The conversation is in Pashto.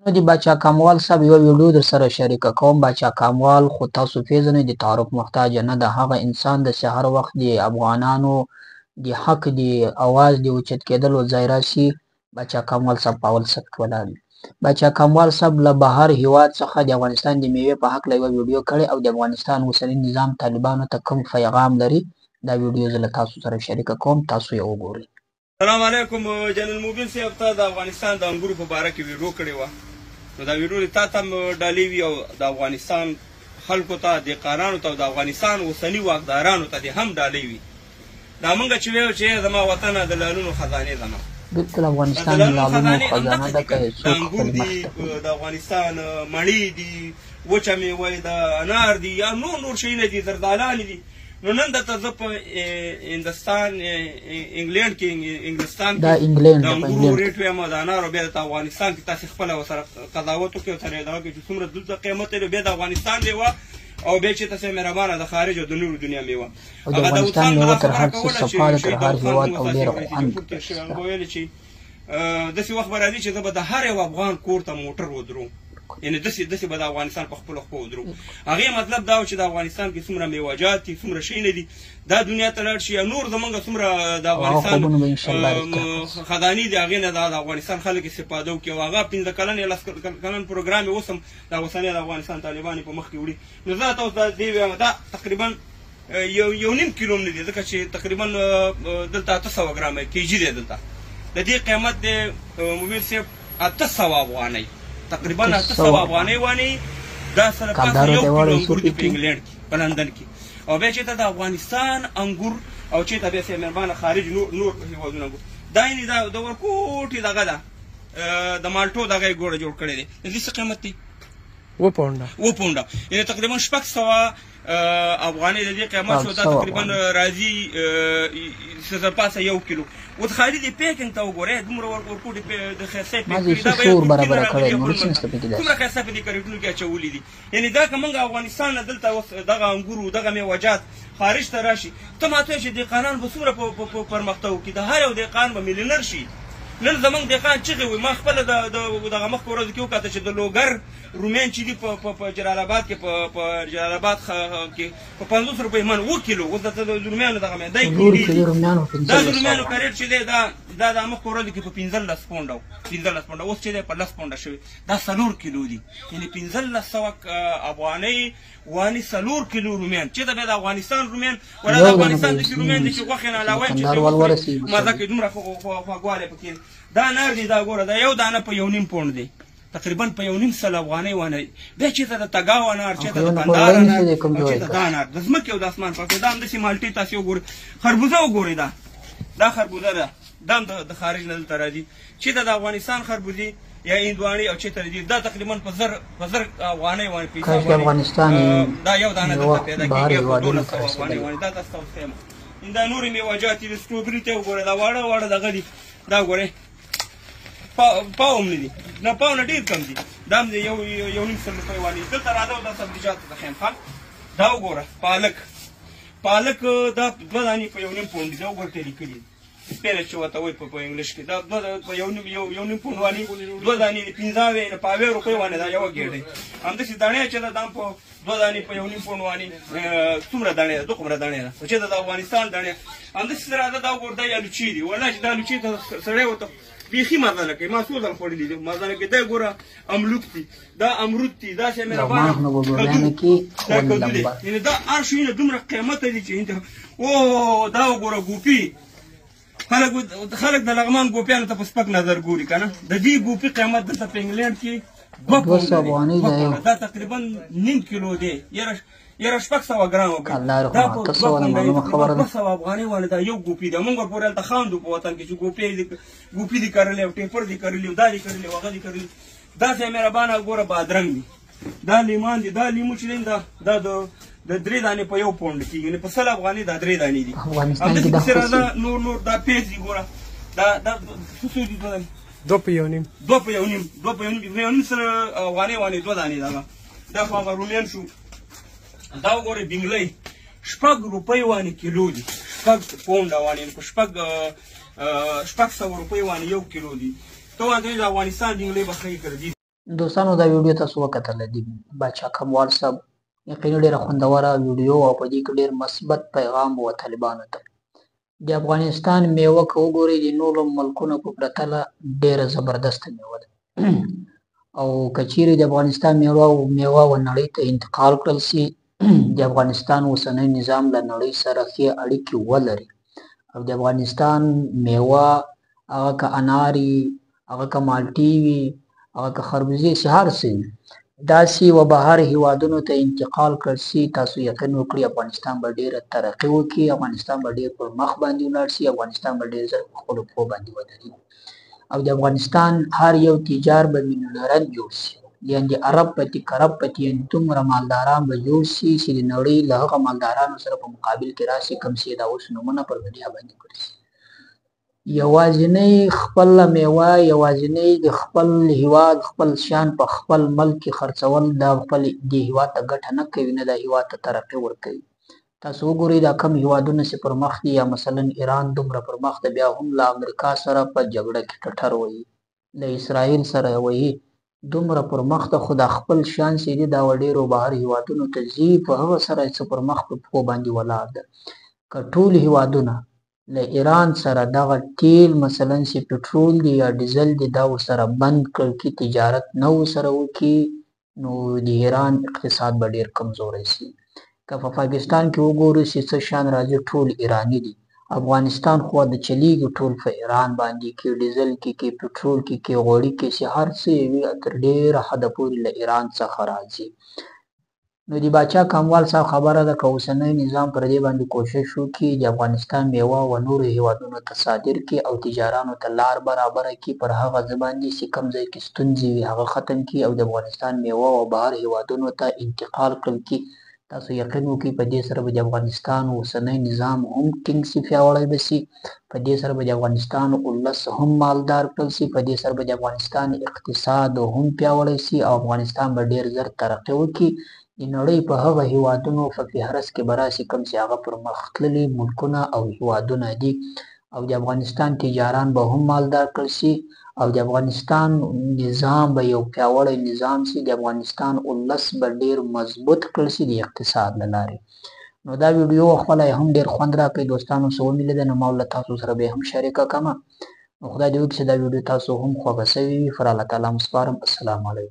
نو د باچا کاموال صاحب یوه ویډیو در سره شریکه کوم. باچا کاموال خو تاسو پیژنئ، د تعارف محتاج نه ده. هغه انسان د هر وخت د افغانانو د حق د اواز د اوچت کېدلو ځای راشي، باچا کاموال صاحب په اول صف کې ولاړ وي. باچا کاموال صاحب له بهر هیواد څخه د افغانستان د میوې په هکله یوه ویډیو کړې او د افغانستان اوسني نظام طالبانو ته کوم پیغام لري، دا ویډیو زه له تاسو سره شریکه کوم، تاسو یې وګورئ. سلام علیکم. جنرال موبین صاحب ته د افغانستان د انګورو په باره کې ویډیو کړې وه، نو دا ویډیو تا ته هم ډالۍ وي او د افغانستان خلکو ته، دهقانانو ته او د افغانستان اوسني واکدارانو ته دې هم ډالۍ وي. دا موږ چې ویل چې زما وطنه د لالونو خزانې زما بالکل افغانستان د لالونو خزانه ده. که د انګور دي، د افغانستان مڼې دي، وچه میوه د انار دي، یا نور شیونه دي، زردالان دي. نو نن درته زه په هندوستان انګلینډ کې انګلستان کې د انګورو ریټ وایم او د انارو بیا درته افغانستان کې تاسې خپله ورسره قضاوت وکړئ، ورسره یې دغه کړئ چې څومره دلته قیمت لري. بیا د افغانستان میوه او بیا چې تاسې مهربانه د خارج او د نورو دنیا میوه. او د افغانستان میوه تر هر څه صفا ده، تر هر هېواد او ډېره خوند ویل چې داسې وخت به راځي چې زه به د هر یو افغان کور ته موټر ودروم، یعنې داسې به د افغانستان په خپلو خپو ودرو. هغې مطلب دا و چې د افغانستان کې څومره میوهجات دي، څومره شیونه دي، دا دنیا ته لاړ شي. یا نور زمونږ څومره د افغانستان خزانې دي، هغې نه د افغانستان خلک استفاده وکړي. او هغه 15 کلن یا 10 کلن پروګرام یې اوس هم د اوسني د افغانستان طالبان په مخ کې وړي. نو زه ته اوس دې وایم دا تقریبا یو نیم کیلو هم نه دی، ځکه چې تقریبا دلته 800 ګرامه کیجي دی. دلته د دې قیمت دی مومن صاحب 800 افغانۍ، تقریبا 800 افغانۍ واني. دا سره پاس یو کیلو انګور دي په انګلینډ کې، په لندن کې. او بیا چې ته د افغانستان انګور او چې ته بیا مهربانه خارج نور هېوادونه انګور، دا یعنې د ورکوټې دغه ده، د مالټو دغه یې ګوړه جوړ کړی دی. د دې څه قیمت دی؟ 2 پونډه، یعنې تقریبا 600 افغانۍ د دې قیمت شو. دا تقریبا راځي څه پاسه 1 کیلو. اوس خالي دې پیکنګ ته وګورئ، دومره ورکوټې د ښایسته پیکنګ دا به څومره ښایسته په دې کریټونو کې اچولي دي. یعنې دا که موږ افغانستان نه دلته اوس دغه انګورو دغه میوهجات خارج ته راشي، ته ماته وایې چې دهقانان به څومره پرمختګ وکړي، د هر یو دهقان به میلیونر شي. نن زمونږ دهقان چغې وایي. ما خپله دغه مخکې ورځو کې وکاته چې د لوګر رومیان چې دي په جلال آباد کې، په جلال آباد کې په 50 روپۍ من 1 کیلو. اوس د رومیانو دغه دا د رومیانو کا ریټ چې دی دا د مخکې ورځو کې په 15 پونډه و، 15 پونډه، اوس چې دی په 10 پونډه شوی. دا 4 کیلو دي، یعنې 1500 افغانۍ وانې 4 کیلو رومیان. چې دا بیا د افغانستان رومیان ولا د افغانستان داسې رومیان دي چې غوښې نه علاوه چې مزه کوي، دومره خواږوالی پکې. دا انار دی، دا ګوره دا یو دانه په 1.5 پونډ دی، تقریبا په 1.5 افغانۍ وانه. بیا چېرته د تګاو انار، چېرته د کندهار انار، چېرته دا انار د ځمکې او د اسمان فرق دی. دا هم داسې مالټې تاسې وګورئ، خربوزه وګورئ، دا خربوزه ده، دا هم د خارج نه دلته راځي. چېرته د افغانستان خربوزې یا هندواڼې او چېرته دي، دا تقریبا په 1000 افغانۍ وانې پیسه دا یو دانه دلته پیدا کېږي په 1200 افغانۍ وانې. دا تاسو ته وښیم. دا نورې میوهجات دي، د سټروبري ته وګورئ، دا واړه دغه دي، دا ګورئ پاو هم نه دي، نه پاو نه ډېر کم دي. دا هم د 1.5 روپۍ وانې. دلته راځه دا سبزیجاتو ته ښیم. دا وګوره پالک دا 2 دانې په 1.5 پونډ دي. دا وګوره ټلي کړي دي، سپینچ چې ورته وایي په انګلیش کې. دا په 1.5 پونډ وانې 2 دانې دي، 15 روپۍ وانې. دا یوه ګېډۍ. همداسې دانې چې ده دا هم په 2 دانې په 1.5 پونډ وانې. څومره دانې ده؟ دومره دانې ده چې د افغانستان دانې. همداسې راځه دا وګوره، دا الوچې دي. والله چې دا الوچې ته سړی ورته بیخي مزه نه کوي. ما څو ځله خوړلي دي، مزه نه کوي. دا ګوره املوک دي، دا امرود دي، داسې مهربانه کدو دی. یعنې دا هر شیونه دومره قیمته دي چې دا وګوره ګوپي. خلک د لغمان ګوپیانو ته په سپک نظر ګوري که نه. د دې ګوپي قیمت دلته په انګلینډ کې 200 افغانۍ ده. دا تقریبا نیم کیلو دی، یاره 600 ګرامه به. دا په 200 افغانۍ وانې دا یو ګوپي ده. موږ ورپورې هلته خاندو په وطن کې چې ګوپي دي کرلي او ټیپر دي کرلي او دا دي کرلي او هغه دي کرلي. داسې مهربانه ګوره بادرنګ دي، دا لیمان دي، دا لیمو چې دی دا د 3 دانې په 1 پونډ کېږي، یعنې په 100 افغانۍ دا 3 دانې دي. همداسې پسې راځه نور دا پیاز دي، ګوره دا څه دي؟ 2 په 1.5 سره افغانۍ وانې 2 دانې. دا خو هغه رومیان شو. دا وګورئ بنګلۍ 6 روپۍ وانې کیلو دي، 6 پونډه وانې په 600 روپۍ وانې 1 کیلو دي. ته واده د افغانستان بنګلۍ به ښه کړي. دوستانو دا ویډیو تاسو وکتله د باچا کموال صاحب یقیني ډېره خوندوره ویډیو او په دې کې ډېر مثبت پیغام و طالبانو ته. د افغانستان میوه که وګورئ د نورو ملکونو په پرتله ډېره زبردسته میوه ده او که چیرې د افغانستان میوه و نړۍ ته انتقال کړل سي د افغانستان اوسنی نظام له نړۍ سره ښې اړیکې ولري او د افغانستان میوه هغه که انار وي، هغه که مالټې وي، هغه که خربوزې سي، هر څه وي داسې و بهر هیوادونو ته انتقال کړل سي، تاسو یقین وکړئ افغانستان به ډېره ترقي وکړي، افغانستان به ډېر پر مخ باندې ولاړ سي، افغانستان به ډېر ژر په خپلو پښو باندې ودرېږي او د افغانستان هر یو تجار به مینونرن جوړ سي، یعنې د ارب پتې کرب پتې یعنې دومره مالداران به جوړ سي چې د نړۍ له هغه مالدارانو سره په مقابل کې راسي کوم چې دا اوس نومونه پر ویډیا باندې کړي سي. یوازینۍ خپله میوه، یوازینۍ د خپل هیواد خپل شیان په خپل ملک کې خرڅول دا خپل دې هیواد ته ګټه نه کوي، نه دا هیواد ته ترقي ورکوي. تاسو وګورئ دا کم هیوادونه چې پر مخ دي، یا مثلا ایران دومره پر مخ ده، بیا هم له امریکا سره په جګړه کې ټټر وهي، له اسرائیل سره وهي، دومره پر مخ ده، خو دا خپل شیان چې دي دا ډېرو بهر هیوادونو ته ځي، په هغه سره چې پر مخ په پښو باندې ولاړ ده. که ټول هیوادونه له ایران سره دغه تیل مثلا چې پټرول دی یا ډیزل دی دا ورسره بند کړ کې تجارت نه ورسره وکړي نو د ایران اقتصاد به ډېر کمزوری سي. که په پاکستان کې وګورو چې څه شیان راځي ټول ایراني دي، افغانستان خو د چلیږي ټول په ایران باندې کې ډیزل کې پټرول کې غوړي کې چې هر څه وي تر ډېره حده پورې له ایران څخه راځي. نو د باچا کموال صاحب خبره ده که اوسنی نظام پر دې باندې کوشش وکړي د افغانستان میوه و نورو هیوادونو ته صادر کړي او تجارانو ته لار برابره کړي پر هغه ځای باندې چې کوم ځای کې ستونزې وي هغه ختم کړي او د افغانستان میوه و بهر هیوادونو ته انتقال کړل کړي. تاسو یقین وکړئ په دې سره به د افغانستان اوسنی نظام هم ټینګ سي، پیاوړی به سي، په دې سره به د افغانستان ولس هم مالدار کړل سي، په دې سره به د افغانستان اقتصاد هم پیاوړی سي او افغانستان به ډېر ژر ترقي وکړي. د نړۍ په هغه هیوادونو په فهرست کې به راسي کوم چې هغه پرمخ تللي ملکونه او هیوادونه دي او د افغانستان تجاران به هم مالدار کړل سي او د افغانستان نظام به یو پیاوړی نظام سي، د افغانستان ولس به ډېر مضبوط کړل سي د اقتصاد له لارې. نو دا ویډیو خپله هم ډېر خوند راکوي دوستانو څه ومیلېده نو ما له تاسو سره به هم شریکه کړمه. نو خدای دې وکړي چې دا ویډیو تاسو هم خوښه شوې وي. پر الله تعالی م سپارم. السلام علیکم.